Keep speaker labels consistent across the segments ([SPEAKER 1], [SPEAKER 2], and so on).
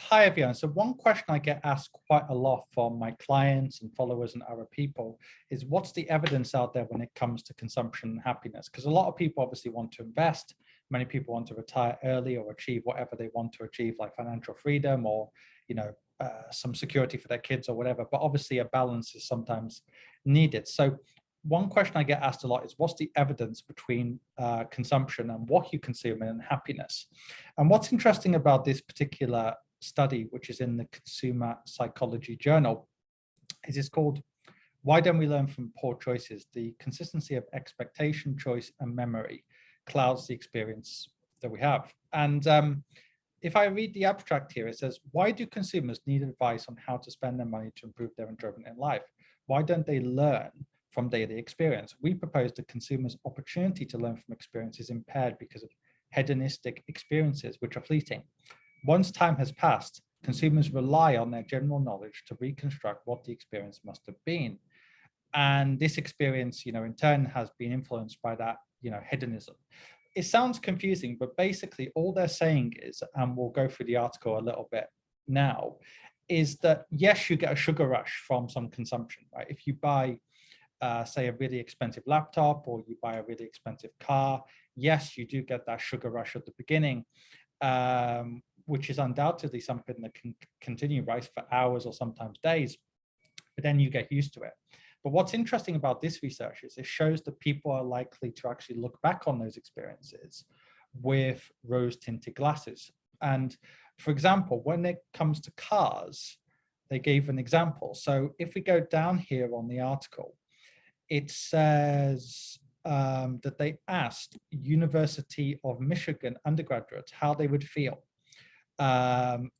[SPEAKER 1] Hi, everyone. So one question I get asked quite a lot from my clients and followers and other people is what's the evidence out there when it comes to consumption and happiness? Because a lot of people obviously want to invest. Many people want to retire early or achieve whatever they want to achieve, like financial freedom or, some security for their kids or whatever. But obviously a balance is sometimes needed. So one question I get asked a lot is what's the evidence between consumption and what you consume and happiness? And what's interesting about this particular study, which is in the Consumer Psychology Journal, is it's called Why Don't We Learn from Poor Choices? The consistency of expectation, choice, and memory clouds the experience that we have. And if I read the abstract here, it says, why do consumers need advice on how to spend their money to improve their enjoyment in life? Why don't they learn from daily experience? We propose that consumers' opportunity to learn from experience is impaired because of hedonistic experiences, which are fleeting. Once time has passed, consumers rely on their general knowledge to reconstruct what the experience must have been. And this experience, in turn has been influenced by that, hedonism. It sounds confusing, but basically all they're saying is, and we'll go through the article a little bit now, is that yes, you get a sugar rush from some consumption, right? If you buy, say, a really expensive laptop or you buy a really expensive car, yes, you do get that sugar rush at the beginning. Which is undoubtedly something that can continue, right, for hours or sometimes days, but then you get used to it. But what's interesting about this research is it shows that people are likely to actually look back on those experiences with rose-tinted glasses. And for example, when it comes to cars, they gave an example. So if we go down here on the article, it says that they asked University of Michigan undergraduates how they would feel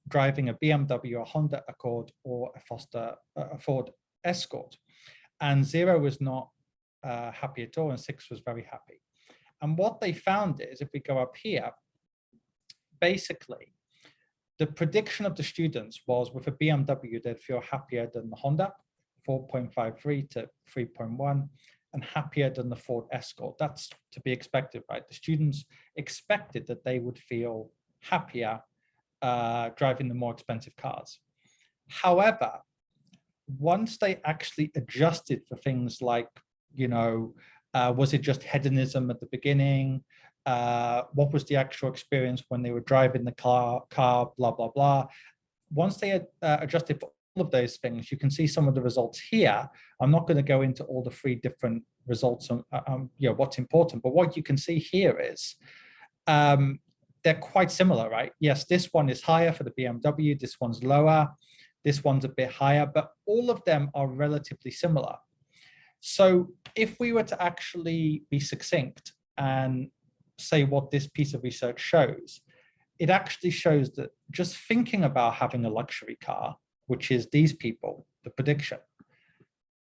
[SPEAKER 1] driving a BMW, a Honda Accord, or a Ford Escort. And 0 was not happy at all, and 6 was very happy. And what they found is, if we go up here, basically, the prediction of the students was with a BMW, they'd feel happier than the Honda, 4.53 to 3.1, and happier than the Ford Escort. That's to be expected, right? The students expected that they would feel happier driving the more expensive cars. However, once they actually adjusted for things like, was it just hedonism at the beginning? What was the actual experience when they were driving the car, blah, blah, blah. Once they had adjusted for all of those things, you can see some of the results here. I'm not going to go into all the 3 different results on what's important, but what you can see here is they're quite similar, right? Yes, this one is higher for the BMW, this one's lower, this one's a bit higher, but all of them are relatively similar. So if we were to actually be succinct and say what this piece of research shows, it actually shows that just thinking about having a luxury car, which is these people, the prediction,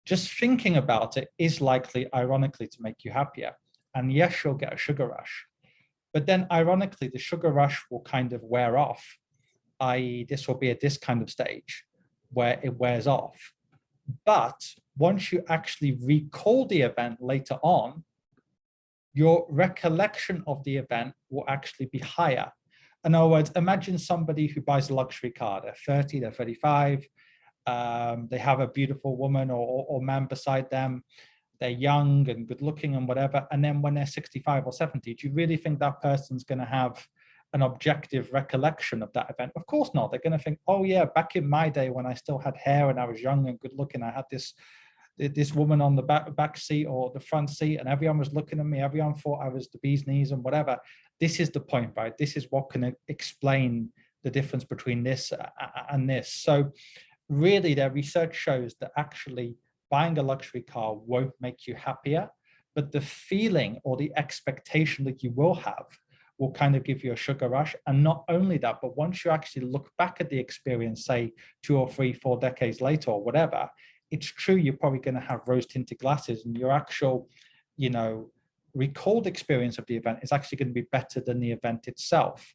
[SPEAKER 1] just thinking about it is likely, ironically, to make you happier. And yes, you'll get a sugar rush. But then ironically, the sugar rush will kind of wear off, i.e. this will be at this kind of stage where it wears off. But once you actually recall the event later on, your recollection of the event will actually be higher. In other words, imagine somebody who buys a luxury car. They're 30, they're 35, they have a beautiful woman or man beside them. They're young and good looking and whatever. And then when they're 65 or 70, do you really think that person's going to have an objective recollection of that event? Of course not. They're going to think, oh yeah, back in my day when I still had hair and I was young and good looking, I had this woman on the back seat or the front seat and everyone was looking at me. Everyone thought I was the bee's knees and whatever. This is the point, right? This is what can explain the difference between this and this. So really their research shows that actually buying a luxury car won't make you happier, but the feeling or the expectation that you will have will kind of give you a sugar rush. And not only that, but once you actually look back at the experience, say 2 or 3, 4 decades later or whatever, it's true you're probably going to have rose-tinted glasses and your actual, recalled experience of the event is actually going to be better than the event itself.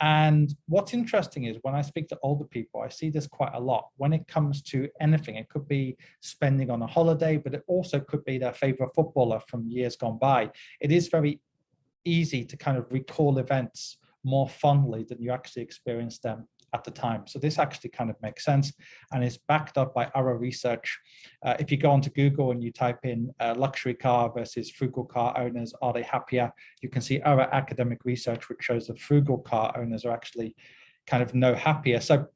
[SPEAKER 1] And what's interesting is when I speak to older people, I see this quite a lot. When it comes to anything, it could be spending on a holiday, but it also could be their favorite footballer from years gone by. It is very easy to kind of recall events more fondly than you actually experience them at the time. So this actually kind of makes sense and is backed up by our research. If you go onto Google and you type in luxury car versus frugal car owners, are they happier? You can see our academic research, which shows that frugal car owners are actually kind of no happier. So,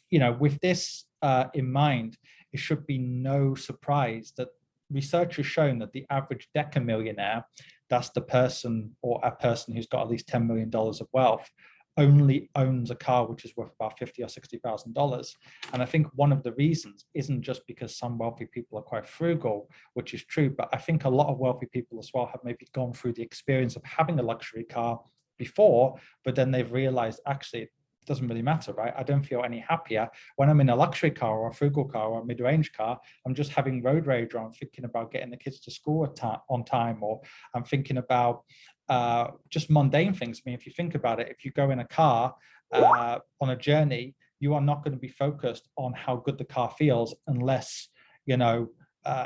[SPEAKER 1] you know, with this in mind, it should be no surprise that research has shown that the average decamillionaire, that's the person or a person who's got at least $10 million of wealth, only owns a car which is worth about $50,000 or $60,000. And I think one of the reasons isn't just because some wealthy people are quite frugal, which is true, but I think a lot of wealthy people as well have maybe gone through the experience of having a luxury car before, but then they've realized actually it doesn't really matter, right? I don't feel any happier when I'm in a luxury car or a frugal car or a mid-range car. I'm just having road rage, or I'm thinking about getting the kids to school on time, or I'm thinking about just mundane things. I mean, if you think about it, if you go in a car on a journey, you are not going to be focused on how good the car feels unless, you know,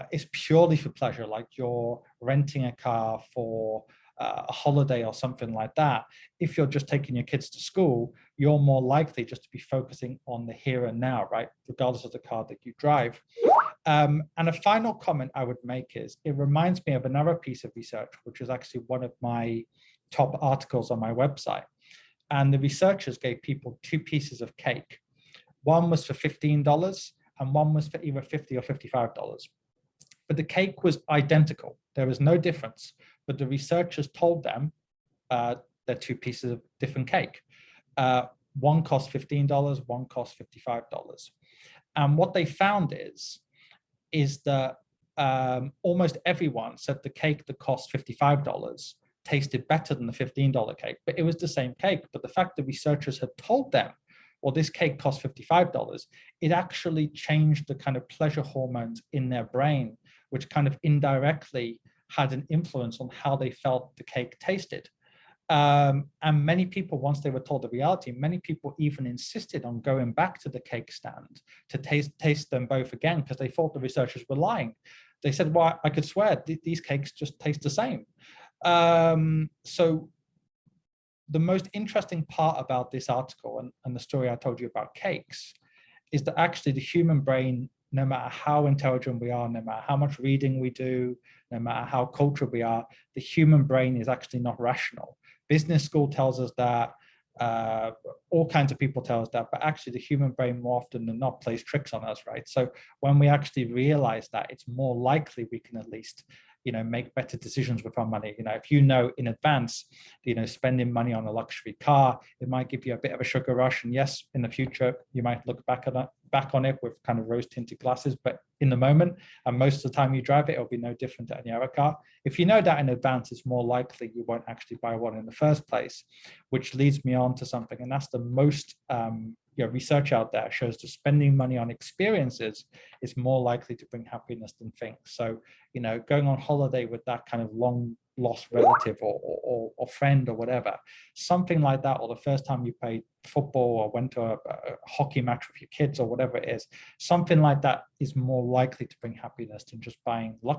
[SPEAKER 1] it's purely for pleasure, like you're renting a car for a holiday or something like that. If you're just taking your kids to school, you're more likely just to be focusing on the here and now, right? Regardless of the car that you drive. And a final comment I would make is, it reminds me of another piece of research, which is actually one of my top articles on my website. And the researchers gave people two pieces of cake. One was for $15 and one was for either $50 or $55. But the cake was identical. There was no difference. But the researchers told them they're two pieces of different cake. One cost $15, one cost $55. And what they found is that almost everyone said the cake that cost $55 tasted better than the $15 cake, but it was the same cake. But the fact that researchers had told them, well, this cake cost $55, it actually changed the kind of pleasure hormones in their brain, which kind of indirectly had an influence on how they felt the cake tasted. And many people, once they were told the reality, many people even insisted on going back to the cake stand to taste them both again, because they thought the researchers were lying. They said, well, I could swear these cakes just taste the same. So the most interesting part about this article and the story I told you about cakes is that actually the human brain, no matter how intelligent we are, no matter how much reading we do, no matter how cultured we are, the human brain is actually not rational. Business school tells us that, all kinds of people tell us that, but actually the human brain more often than not plays tricks on us, right? So when we actually realize that, it's more likely we can at least, you know, make better decisions with our money. You know, if you know in advance, you know, spending money on a luxury car, it might give you a bit of a sugar rush. And yes, in the future, you might look back on it with kind of rose-tinted glasses, but in the moment, and most of the time you drive it, it'll be no different to any other car. If you know that in advance, it's more likely you won't actually buy one in the first place, which leads me on to something, and that's the most research out there shows that spending money on experiences is more likely to bring happiness than things. So, you know, going on holiday with that kind of long lost relative or friend or whatever, something like that, or the first time you played football or went to a hockey match with your kids or whatever it is, something like that is more likely to bring happiness than just buying luxury